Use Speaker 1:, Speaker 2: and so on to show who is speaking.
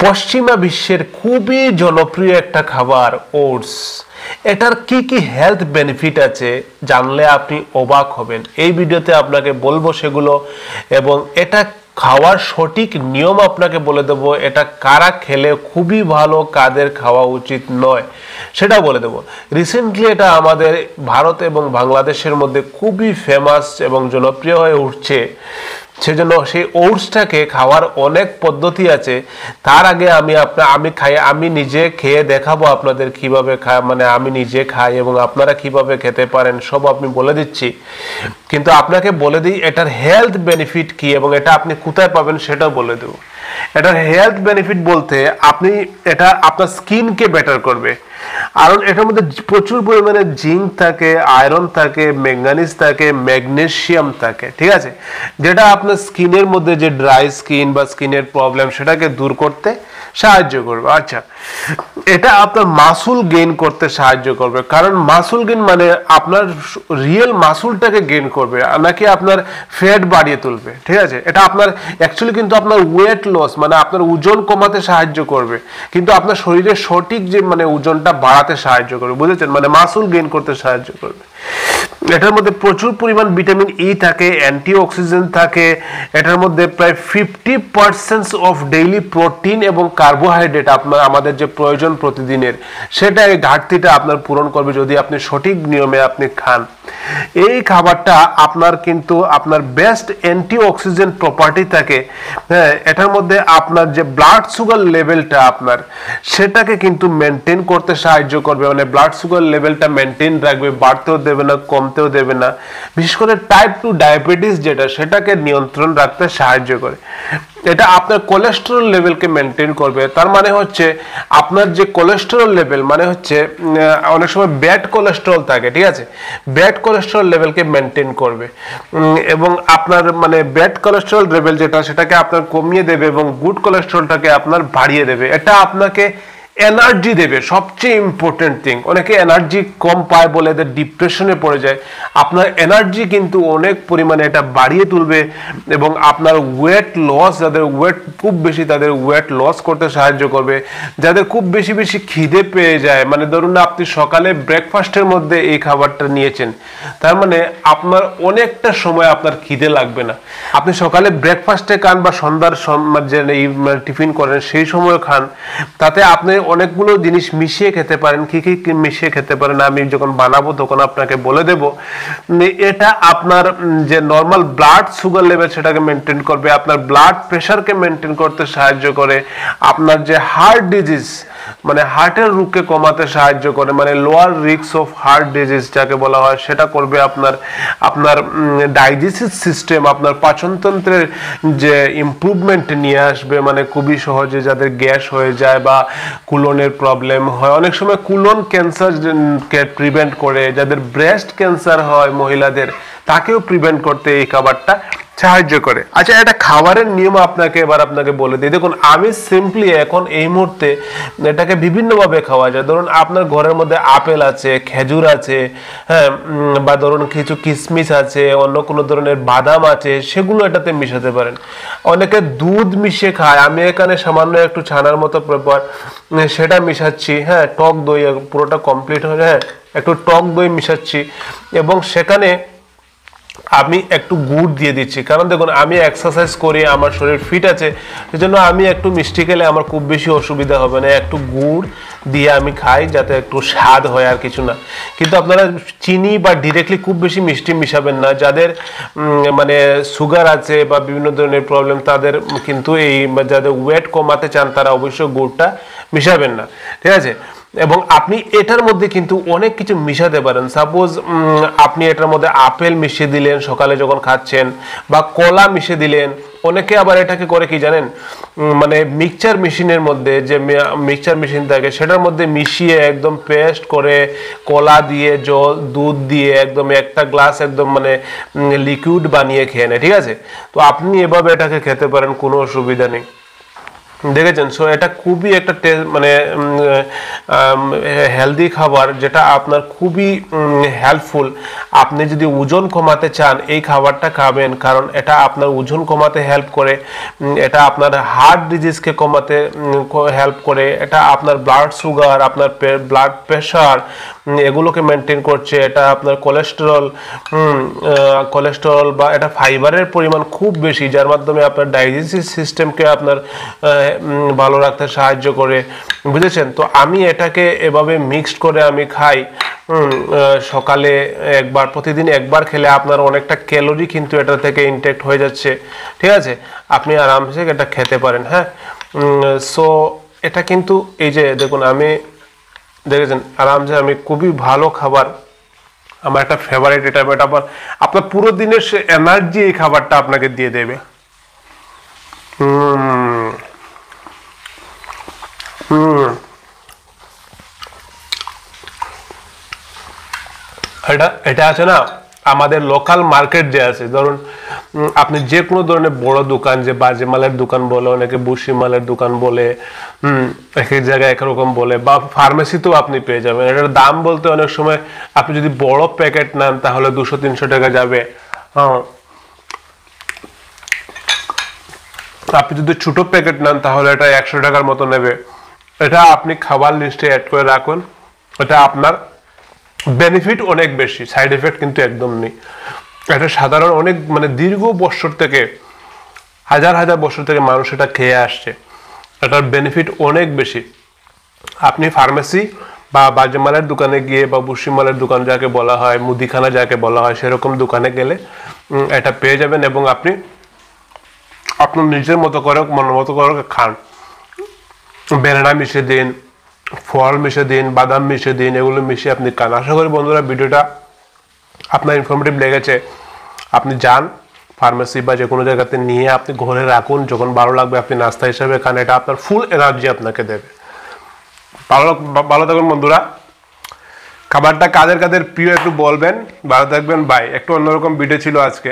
Speaker 1: পশ্চিমা বিশ্বের খুবই জনপ্রিয় একটা খাবার ওটস। এটার কি কি হেলথ বেনিফিট আছে জানলে আপনি অবাক হবেন। এই ভিডিওতে আপনাকে বলবো সেগুলো, এবং এটা খাওয়ার সঠিক নিয়ম আপনাকে বলে দেব। এটা কারা খেলে খুবই ভালো, কাদের খাওয়া উচিত নয় সেটা বলে দেব। রিসেন্টলি এটা আমাদের ভারত এবং বাংলাদেশের মধ্যে খুবই ফেমাস এবং জনপ্রিয় হয়ে উঠছে। সেজন্য সেই ওটসটাকে খাওয়ার অনেক পদ্ধতি আছে। তার আগে আমি নিজে খেয়ে দেখাবো আপনাদের কিভাবে আমি নিজে খাই এবং আপনারা কিভাবে খেতে পারেন সব আমি বলে দিচ্ছি। কিন্তু আপনাকে বলে দিই এটার হেলথ বেনিফিট কি এবং এটা আপনি কোথায় পাবেন সেটাও বলে দেব। এটার হেলথ বেনিফিট বলতে এটা আপনার স্কিনকে বেটার করবে, কারণ এটার মধ্যে প্রচুর পরিমাণে জিঙ্ক থাকে, আয়রন থাকে, ম্যাঙ্গানিজ থাকে, ম্যাগনেসিয়াম থাকে, ঠিক আছে, যেটা আপনার স্কিনের মধ্যে যে ড্রাই স্কিন বা স্কিনের প্রবলেম সেটাকে দূর করতে সাহায্য করবে। আচ্ছা, এটা আপনার মাসুল গেইন করতে সাহায্য করবে, কারণ মাসুল গেইন মানে আপনার রিয়েল মাসুলটাকে গেইন করবে, নাকি আপনার ফ্যাট বাড়িয়ে তুলবে, ঠিক আছে। এটা আপনার অ্যাকচুয়ালি কিন্তু আপনার ওয়েট লস মানে আপনার ওজন কমাতে সাহায্য করবে, কিন্তু আপনার শরীরের সঠিক যে ওজনটা বাড়াতে সাহায্য করবে, বুঝেছেন, মাসুল গেইন করতে সাহায্য করবে। এটার মধ্যে প্রচুর পরিমাণ ভিটামিন ই থাকে, অ্যান্টিঅক্সিডেন্ট থাকে। এটার মধ্যে প্রায় 50% অফ ডেইলি প্রোটিন এবং কার্বোহাইড্রেট আমাদের যে প্রয়োজন প্রতিদিনের, সেটা এই ঘাটতিটা আপনার পূরণ করবে যদি আপনি সঠিক নিয়মে আপনি খান। এই খাবারটা আপনার বেস্ট অ্যান্টিঅক্সিডেন্ট প্রপার্টি থাকে। হ্যাঁ, এটার মধ্যে আপনার যে ব্লাড সুগার লেভেলটা সেটাকে কিন্তু মেনটেন করতে সাহায্য করবে, ব্লাড সুগার লেভেলটা মেনটেন রাখবে, বাড়তেও দেবে না, কমতেও দেবে না। বিশেষ করে টাইপ 2 ডায়াবেটিস সেটাকে নিয়ন্ত্রণ রাখতে সাহায্য করে। এটা আপনার কোলেস্টেরল লেভেলকে মেনটেন করবে। তার মানে হচ্ছে আপনার যে কোলেস্টেরল লেভেল অনেক সময় ব্যাড কোলেস্টেরল থাকে, ঠিক আছে, ব্যাড কোলেস্টেরল লেভেলকে মেনটেন করবে এবং আপনার ব্যাড কোলেস্টেরল লেভেল সেটাকে আপনার কমিয়ে দেবে এবং গুড কোলেস্টেরলটাকে আপনার বাড়িয়ে দেবে। এটা আপনাকে এনার্জি দেবে, সবচেয়ে ইম্পর্টেন্ট থিং। অনেকে এনার্জি কম পায় বলে এদের ডিপ্রেশনে পড়ে যায়। আপনার এনার্জি কিন্তু অনেক পরিমাণে এটা বাড়িয়ে তুলবে এবং আপনার ওয়েট লস, যাদের ওয়েট খুব বেশি তাদের ওয়েট লস করতে সাহায্য করবে। যাদের খুব বেশি বেশি খিদে পেয়ে যায়, ধরুন না আপনি সকালে ব্রেকফাস্টের মধ্যে এই খাবারটা নিয়েছেন, তার আপনার অনেকটা সময় আপনার খিদে লাগবে না। আপনি সকালে ব্রেকফাস্টে খান বা সন্ধ্যার যে টিফিন করেন সেই সময় খান, তাতে আপনি অনেকগুলো জিনিস মিশিয়ে খেতে পারেন। কি কি মিশিয়ে খেতে পারেন আমি যখন বানাবো তখন আপনাকে বলে দেব। এটা আপনার যে নর্মাল ব্লাড সুগার লেভেল সেটাকে মেনটেন করবে, আপনার ব্লাড প্রেশারকে মেনটেন করতে সাহায্য করে, আপনার যে হার্ট ডিজিজ হার্টের রোগকে কমাতে সাহায্য করে, lower risk of heart disease যাকে বলা হয় সেটা করবে। আপনার ডাইজেস্টিভ সিস্টেম, আপনার পাচনতন্ত্রের যে ইমপ্রুভমেন্ট নিয়ে আসবে, খুবই সহজে যাদের গ্যাস হয়ে যায় বা কুলনের প্রবলেম হয়, অনেক সময় কুলন ক্যান্সারকে প্রিভেন্ট করে, যাদের ব্রেস্ট ক্যান্সার হয় মহিলাদের তাকেও প্রিভেন্ট করতে এই খাবারটা সাহায্য করে। আচ্ছা, এটা খাবারের নিয়ম আপনাকে বলে দিই। দেখুন, আমি সিম্পলি এখন এই মুহূর্তে এটাকে বিভিন্নভাবে খাওয়া যায়। ধরুন আপনার ঘরের মধ্যে আপেল আছে, খেজুর আছে, হ্যাঁ, বা ধরুন কিছু কিশমিশ আছে, অন্য কোনো ধরনের বাদাম আছে, সেগুলো এটাতে মিশাতে পারেন। অনেকে দুধ মিশিয়ে খায়, আমি এখানে সামান্য একটু ছানার মতো ব্যাপার সেটা মিশাচ্ছি। হ্যাঁ, টক দই পুরোটা কমপ্লিট হয়ে যায়, একটু টক দই মিশাচ্ছি এবং সেখানে আমি একটু গুড় দিয়ে দিচ্ছি। কারণ দেখুন, আমি এক্সারসাইজ করি, আমার শরীর ফিট আছে, সেজন্য আমি একটু মিষ্টি খেলে আমার খুব বেশি অসুবিধা হবে না। একটু গুড় দিয়ে আমি খাই যাতে একটু স্বাদ হয়, আর কিছু না। কিন্তু আপনারা চিনি বা ডিরেক্টলি খুব বেশি মিষ্টি মিশাবেন না। যাদের সুগার আছে বা বিভিন্ন ধরনের প্রবলেম তাদের কিন্তু যাদের ওয়েট কমাতে চান তারা অবশ্যই গুড়টা মিশাবেন না, ঠিক আছে। এবং আপনি এটার মধ্যে কিন্তু অনেক কিছু মিশাতে পারেন। সাপোজ আপনি এটার মধ্যে আপেল মিশিয়ে দিলেন সকালে যখন খাচ্ছেন, বা কলা মিশিয়ে দিলেন। অনেকে আবার এটাকে করে কি জানেন, মিক্সচার মেশিনের মধ্যে যে মিক্সচার মেশিন থাকে সেটার মধ্যে মিশিয়ে একদম পেস্ট করে কলা দিয়ে দুধ দিয়ে একদম একটা গ্লাস একদম লিকুইড বানিয়ে খেয়ে নেয়, ঠিক আছে। তো আপনি এভাবে এটাকে খেতে পারেন, কোনো অসুবিধা নেই, দেখেছেন। সো এটা খুবই একটা হেলদি খাবার, যেটা আপনার খুবই হেল্পফুল। আপনি যদি ওজন কমাতে চান এই খাবারটা খাবেন, কারণ এটা আপনার ওজন কমাতে হেল্প করে, এটা আপনার হার্ট ডিজিজকে কমাতে হেল্প করে, এটা আপনার ব্লাড সুগার, আপনার ব্লাড প্রেশার এগুলোকে মেনটেন করছে, এটা আপনার কোলেস্টেরল বা এটা ফাইবারের পরিমাণ খুব বেশি, যার মাধ্যমে আপনার ডাইজেস্টিভ সিস্টেমকে আপনার ভালো রাখতে সাহায্য করে, বুঝেছেন? তো আমি এটাকে এভাবে মিক্সড করে আমি খাই সকালে একবার, প্রতিদিন একবার খেলে আপনার অনেকটা ক্যালোরি কিন্তু এটা থেকে ইনটেক্ট হয়ে যাচ্ছে, ঠিক আছে? আপনি আরামসে এটা খেতে পারেন, হ্যাঁ। সো এটা কিন্তু এই যে দেখুন, আমি দেখেছেন আরামসে, আমি খুবই ভালো খাবার, আমার একটা ফেভারিট এটা, এটা আপনার পুরো দিনের সে এনার্জি এই খাবারটা আপনাকে দিয়ে দেবে। এটা আছে না, আমাদের লোকাল মার্কেট যে আছে, ধরুন আপনি যে কোনো ধরনের বড় দোকান, যে বাজে মালের দোকান বলে, অনেকে বুসি মালের দোকান বলে, এক এক জায়গায় একরকম বলে, বা ফার্মেসিতেও আপনি পেয়ে যাবেন। এটার দাম বলতে অনেক সময় আপনি যদি বড় প্যাকেট নেন তাহলে 200-300 টাকা যাবে, হ্যাঁ। আপনি যদি ছোট প্যাকেট নেন তাহলে এটা 100 টাকার মতো নেবে। এটা আপনি খাবার লিস্টে অ্যাড করে রাখুন, এটা আপনার বেনিফিট অনেক বেশি, সাইড এফেক্ট কিন্তু একদম নেই। এটা সাধারণ অনেক মানে দীর্ঘ বছর থেকে, হাজার হাজার বছর থেকে মানুষ এটা খেয়ে আসছে, এটার বেনিফিট অনেক বেশি। আপনি ফার্মেসি বা বাজে মালের দোকানে গিয়ে, বা বুসি মালের দোকান যাকে বলা হয়, মুদিখানা যাকে বলা হয়, সেরকম দোকানে গেলে এটা পেয়ে যাবেন, এবং আপনি আপনার নিজের মতো করে, মনের মতো করে খান। ব্যানানা মিশিয়ে দিন, ফল মিশিয়ে দিন, বাদাম মিশিয়ে দিন, এগুলো মিশিয়ে আপনি খান। আশা করি বন্ধুরা ভিডিওটা আপনার ইনফরমেটিভ লেগেছে। আপনি যান ফার্মেসি বা যে কোনো জায়গাতে নিয়ে আপনি ঘরে রাখুন, যখন ভালো লাগবে আপনি নাস্তা হিসাবে খান, এটা আপনার ফুল এনার্জি আপনাকে দেবে। ভালো থাকুন বন্ধুরা। খাবারটা কাদের কাদের প্রিয় একটু বলবেন। ভালো থাকবেন, বাই। একটু অন্যরকম ভিডিও ছিল আজকে।